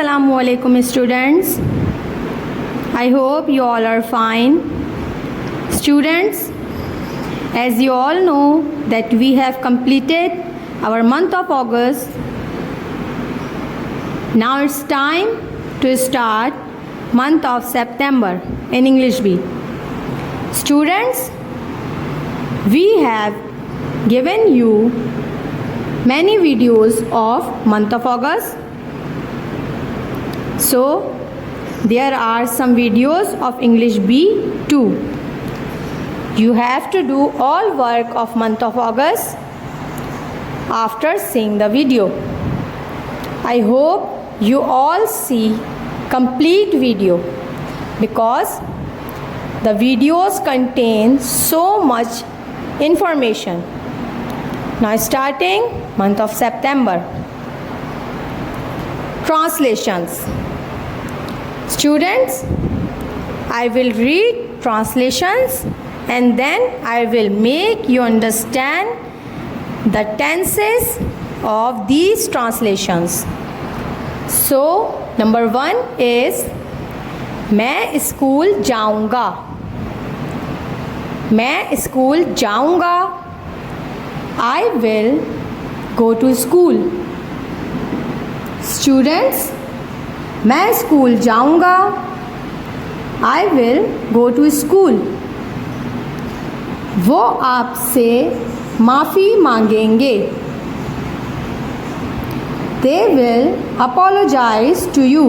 Assalamu alaikum students. I hope you all are fine. Students, as you all know that we have completed our month of August. Now it's time to start month of September in English B. Students, we have given you many videos of month of August. So there are some videos of English B too. You have to do all work of month of August after seeing the video. I hope you all see complete video because the videos contain so much information. Now starting month of September. Translations. Students, I will read translations and then I will make you understand the tenses of these translations. So, number 1 is मैं school जाऊंगा. मैं school जाऊंगा. I will go to school. Students, मैं school जाऊंगा. I will go to school. वो आपसे माफ़ी मांगेंगे. They will apologize to you.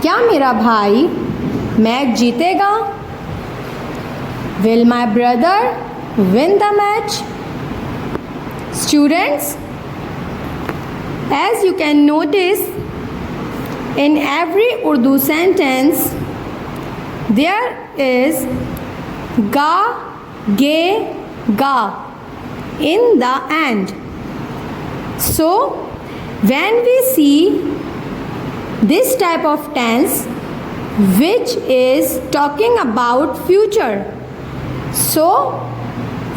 क्या मेरा भाई मैच जीतेगा? Will my brother win the match? Students, as you can notice, in every Urdu sentence there is ga, ge, ga in the end. So when we see this type of tense which is talking about future, so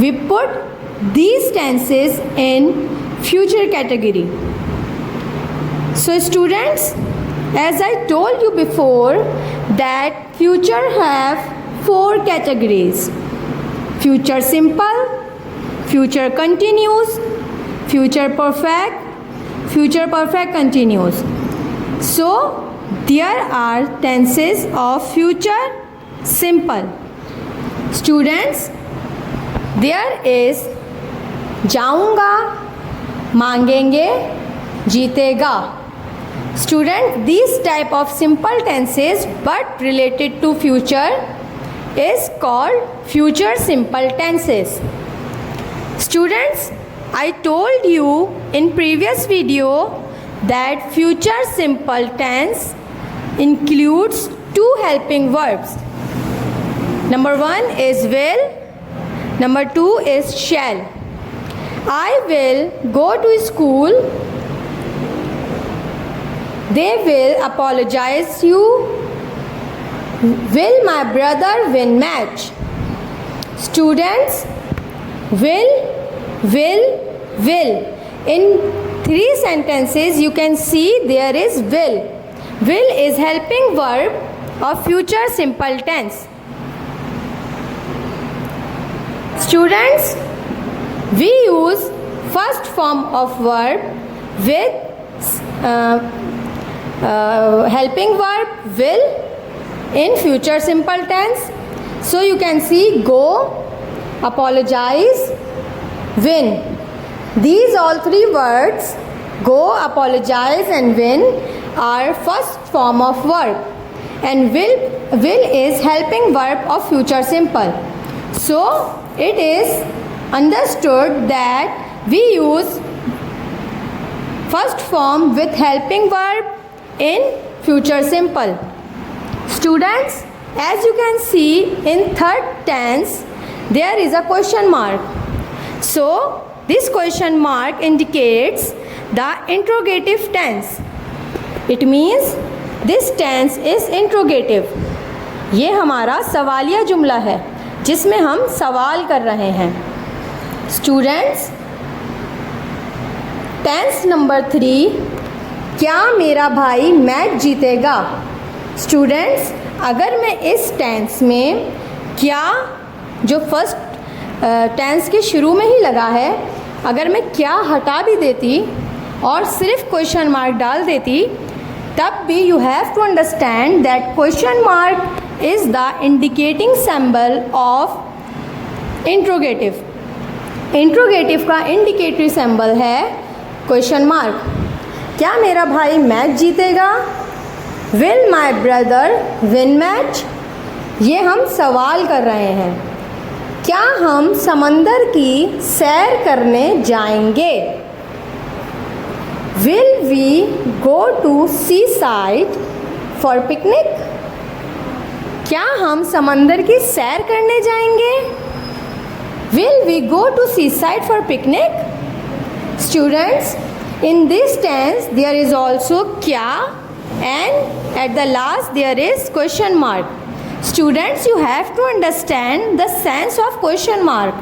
we put these tenses in future category. So students, as I told you before that future have 4 categories: future simple, future continuous, future perfect, future perfect continuous. So there are tenses of future simple. Students, there is जाऊंगा, मांगेंगे, जीतेगा. Student, these type of simple tenses but related to future is called future simple tenses. Students, I told you in previous video that future simple tense includes 2 helping verbs. Number 1 is will, number 2 is shall. I will go to school. They will apologize you. Will my brother win match? Students, will. In 3 sentences you can see there is will. Will is helping verb of future simple tense. Students, we use first form of verb with helping verb will in future simple tense. So you can see go, apologize, win. These all 3 words, go, apologize and win, are first form of verb, and will is helping verb of future simple. So it is understood that we use first form with helping verb in future simple. Students, as you can see in third tense there is a question mark. So this question mark indicates the interrogative tense. It means this tense is interrogative. ये हमारा सवालिया जुमला है जिसमें हम सवाल कर रहे हैं. Students, tense number 3 क्या मेरा भाई मैच जीतेगा? स्टूडेंट्स, अगर मैं इस टेंस में क्या जो फर्स्ट टेंस के शुरू में ही लगा है, अगर मैं क्या हटा भी देती और सिर्फ क्वेश्चन मार्क डाल देती, तब भी you have to understand that question mark is the indicating symbol of interrogative. Interrogative का इंडिकेटरी सिंबल है क्वेश्चन मार्क। क्या मेरा भाई मैच जीतेगा? Will my brother win match? ये हम सवाल कर रहे हैं। क्या हम समंदर की सैर करने जाएंगे? Will we go to seaside for picnic? क्या हम समंदर की सैर करने जाएंगे? Will we go to seaside for picnic? Students, in this tense there is also kya and at the last there is question mark. Students, you have to understand the sense of question mark.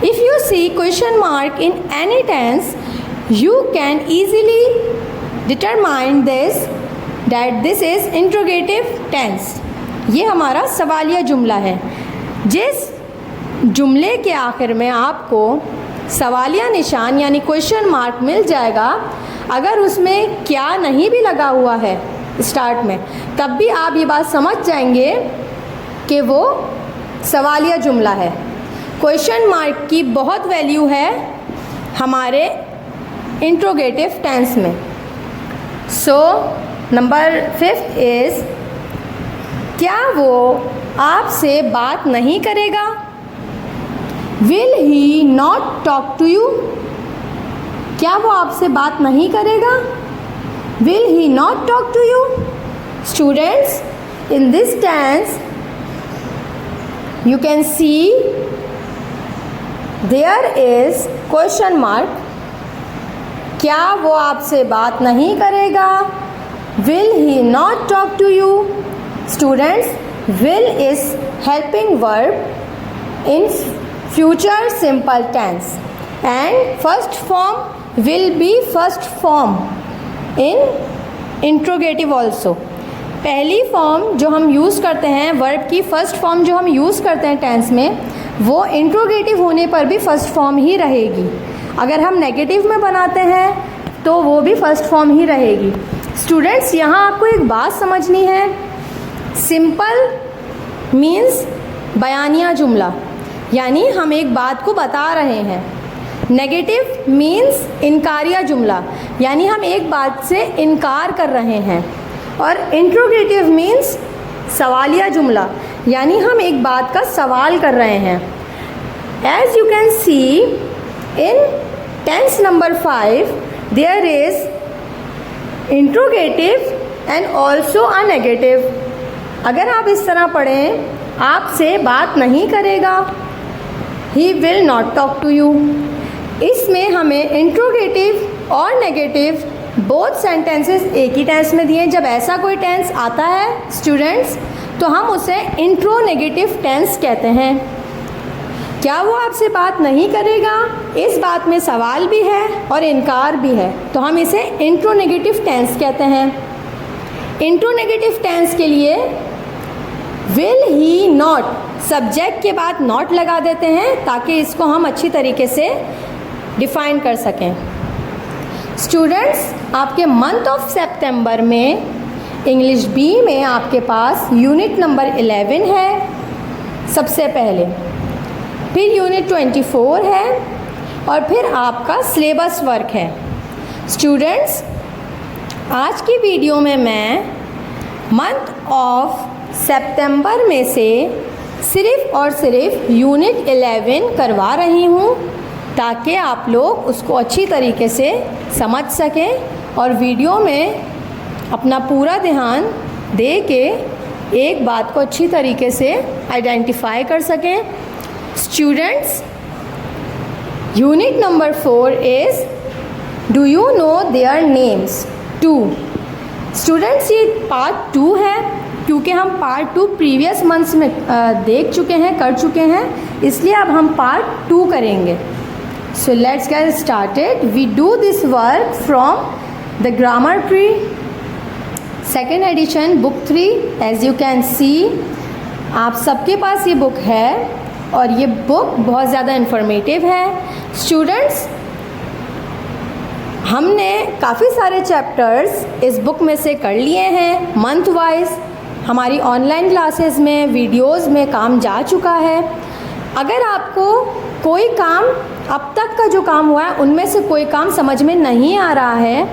If you see question mark in any tense, you can easily determine this that this is interrogative tense. ये हमारा सवालिया जुमला है। जिस जुमले के आखिर में आपको सवालिया निशान यानी क्वेश्चन मार्क मिल जाएगा, अगर उसमें क्या नहीं भी लगा हुआ है स्टार्ट में, तब भी आप ये बात समझ जाएंगे कि वो सवालिया जुमला है। क्वेश्चन मार्क की बहुत वैल्यू है हमारे इंट्रोगेटिव टेंस में। सो नंबर 5 इज़, क्या वो आपसे बात नहीं करेगा? Will he not talk to you? क्या वो आपसे बात नहीं करेगा? Will he not talk to you? Students, in this tense, you can see there is question mark. क्या वो आपसे बात नहीं करेगा? Will he not talk to you? Students, will is helping verb in future simple tense and first form will be first form in interrogative also. पहली form जो हम use करते हैं, वर्ब की फर्स्ट फॉर्म जो हम यूज़ करते हैं टेंस में, वो इंट्रोगेटिव होने पर भी फर्स्ट फॉर्म ही रहेगी। अगर हम नेगेटिव में बनाते हैं तो वो भी फर्स्ट फॉर्म ही रहेगी। स्टूडेंट्स, यहाँ आपको एक बात समझनी है। सिंपल मीन्स बयानिया जुमला, यानी हम एक बात को बता रहे हैं। नेगेटिव मीन्स इनकारिया जुमला, यानी हम एक बात से इनकार कर रहे हैं। और इंट्रोगेटिव मीन्स सवालिया जुमला, यानी हम एक बात का सवाल कर रहे हैं। As you can see in tense number 5 there is interrogative and also a negative. अगर आप इस तरह पढ़ें, आपसे बात नहीं करेगा, he will not talk to you। इसमें हमें इंट्रोगेटिव और नेगेटिव बोथ सेंटेंसेस एक ही टेंस में दिए। जब ऐसा कोई टेंस आता है स्टूडेंट्स, तो हम उसे इंट्रो नेगेटिव टेंस कहते हैं। क्या वो आपसे बात नहीं करेगा? इस बात में सवाल भी है और इनकार भी है, तो हम इसे इंट्रो नेगेटिव टेंस कहते हैं। इंट्रो नेगेटिव टेंस के लिए विल ही नॉट, सब्जेक्ट के बाद नॉट लगा देते हैं ताकि इसको हम अच्छी तरीके से डिफाइन कर सकें। स्टूडेंट्स, आपके मंथ ऑफ सितंबर में इंग्लिश बी में आपके पास यूनिट नंबर 11 है सबसे पहले, फिर यूनिट 24 है और फिर आपका सिलेबस वर्क है। स्टूडेंट्स, आज की वीडियो में मैं मंथ ऑफ सितंबर में से सिर्फ़ और सिर्फ यूनिट 11 करवा रही हूँ ताकि आप लोग उसको अच्छी तरीके से समझ सकें और वीडियो में अपना पूरा ध्यान दे के एक बात को अच्छी तरीके से आइडेंटिफाई कर सकें। Students, unit number 4 is do you know their names 2। Students, ये पार्ट 2 है क्योंकि हम पार्ट 2 प्रीवियस मंथ्स में देख चुके हैं, कर चुके हैं, इसलिए अब हम पार्ट 2 करेंगे। So let's get started. We do this work from the grammar tree, second edition, book 3। As you can see, आप सबके पास ये बुक है और ये बुक बहुत ज़्यादा इन्फॉर्मेटिव है। स्टूडेंट्स, हमने काफ़ी सारे चैप्टर्स इस बुक में से कर लिए हैं। मंथ वाइज हमारी ऑनलाइन क्लासेस में, वीडियोस में काम जा चुका है। अगर आपको कोई काम, अब तक का जो काम हुआ है उनमें से कोई काम समझ में नहीं आ रहा है,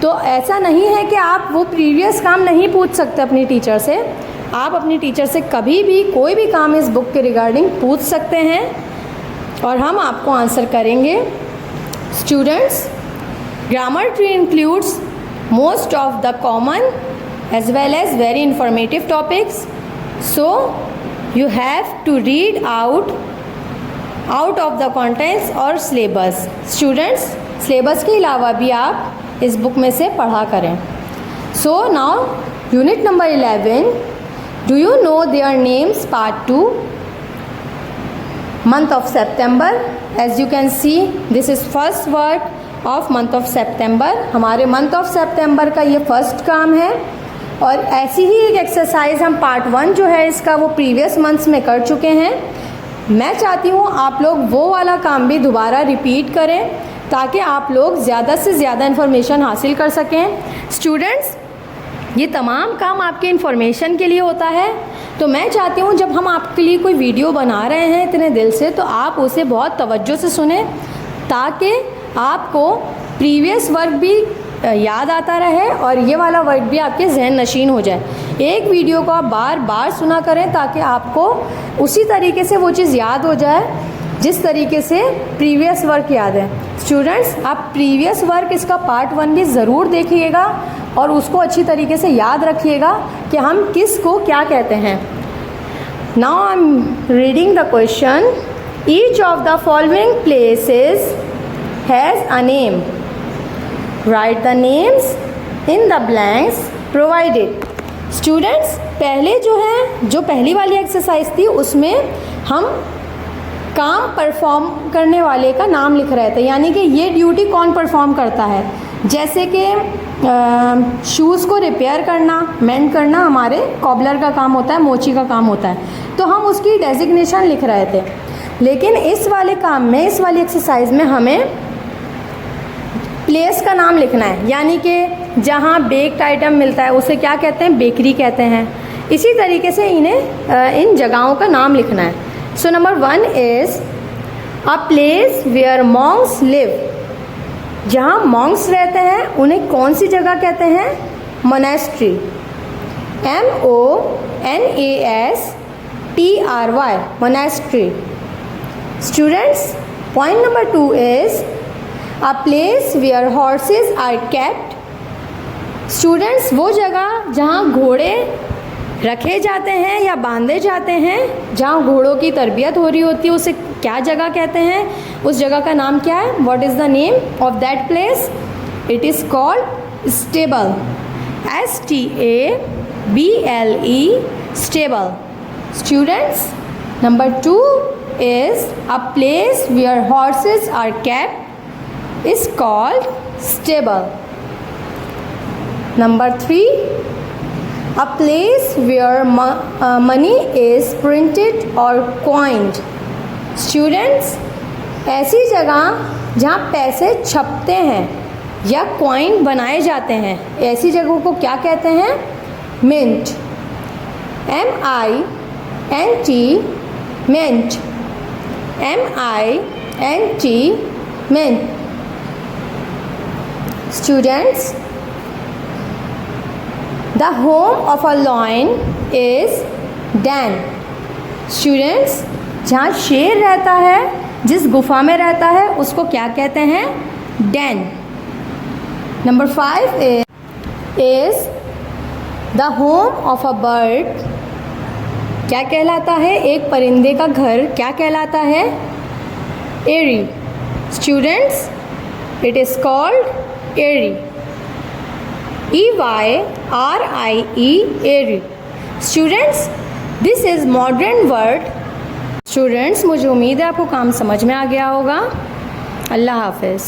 तो ऐसा नहीं है कि आप वो प्रीवियस काम नहीं पूछ सकते अपनी टीचर से। आप अपनी टीचर से कभी भी कोई भी काम इस बुक के रिगार्डिंग पूछ सकते हैं और हम आपको आंसर करेंगे। Students, grammar tree includes most of the common as well as very informative topics, so you have to read out of the contents और syllabus। students, syllabus के अलावा भी आप इस बुक में से पढ़ा करें। so now unit number 11, do you know their names, part 2, month of September। as you can see, this is first word of month of September। हमारे month of September का ये फर्स्ट काम है और ऐसी ही एक एक्सरसाइज हम पार्ट 1 जो है इसका वो प्रीवियस मंथ्स में कर चुके हैं। मैं चाहती हूँ आप लोग वो वाला काम भी दोबारा रिपीट करें ताकि आप लोग ज़्यादा से ज़्यादा इन्फॉर्मेशन हासिल कर सकें। स्टूडेंट्स, ये तमाम काम आपके इन्फॉर्मेशन के लिए होता है, तो मैं चाहती हूँ जब हम आपके लिए कोई वीडियो बना रहे हैं इतने दिल से, तो आप उसे बहुत तवज्जो से सुने ताकि आपको प्रीवियस वर्क भी याद आता रहे और ये वाला वर्ड भी आपके जहन नशीन हो जाए। एक वीडियो को आप बार बार सुना करें ताकि आपको उसी तरीके से वो चीज़ याद हो जाए जिस तरीके से प्रीवियस वर्क याद है। स्टूडेंट्स, आप प्रीवियस वर्क इसका पार्ट 1 भी ज़रूर देखिएगा और उसको अच्छी तरीके से याद रखिएगा कि हम किस को क्या कहते हैं। Now I am reading the question. Each of the following places has a name. Write the names in the blanks provided। Students, पहले जो पहली वाली एक्सरसाइज थी उसमें हम काम परफॉर्म करने वाले का नाम लिख रहे थे, यानी कि ये ड्यूटी कौन परफॉर्म करता है। जैसे कि शूज़ को रिपेयर करना, मेंड करना हमारे कॉबलर का काम होता है, मोची का काम होता है, तो हम उसकी डेजिग्नेशन लिख रहे थे। लेकिन इस वाले काम में, इस वाली एक्सरसाइज में हमें प्लेस का नाम लिखना है, यानी कि जहाँ बेक्ड आइटम मिलता है उसे क्या कहते हैं, बेकरी कहते हैं। इसी तरीके से इन्हें इन जगहों का नाम लिखना है। So number 1 is a place where monks live. जहाँ मॉन्क्स रहते हैं उन्हें कौन सी जगह कहते हैं, monastery. MONASTRY, monastery. Students, point number 2 is a place where horses are kept। स्टूडेंट्स, वो जगह जहाँ घोड़े रखे जाते हैं या बांधे जाते हैं, जहाँ घोड़ों की तरबियत हो रही होती है, उसे क्या जगह कहते हैं, उस जगह का नाम क्या है, what is the name of that place. It is called stable. STABLE, stable. Students, number 2 is a place where horses are kept is called stable। Number 3, a place where money is printed or coined। Students, ऐसी जगह जहाँ पैसे छपते हैं या coin बनाए जाते हैं, ऐसी जगहों को क्या कहते हैं, mint। MINT, mint। MINT, mint। Students, the home of a lion is den। Students, जहाँ शेर रहता है, जिस गुफा में रहता है, उसको क्या कहते हैं, den। Number 5 is the home of a bird। क्या कहलाता है, एक परिंदे का घर क्या कहलाता है, eyrie। Students, it is called eyrie। EYRIE, eyrie। Students, this is modern word। Students, मुझे उम्मीद है आपको काम समझ में आ गया होगा। अल्लाह हाफ़िज़।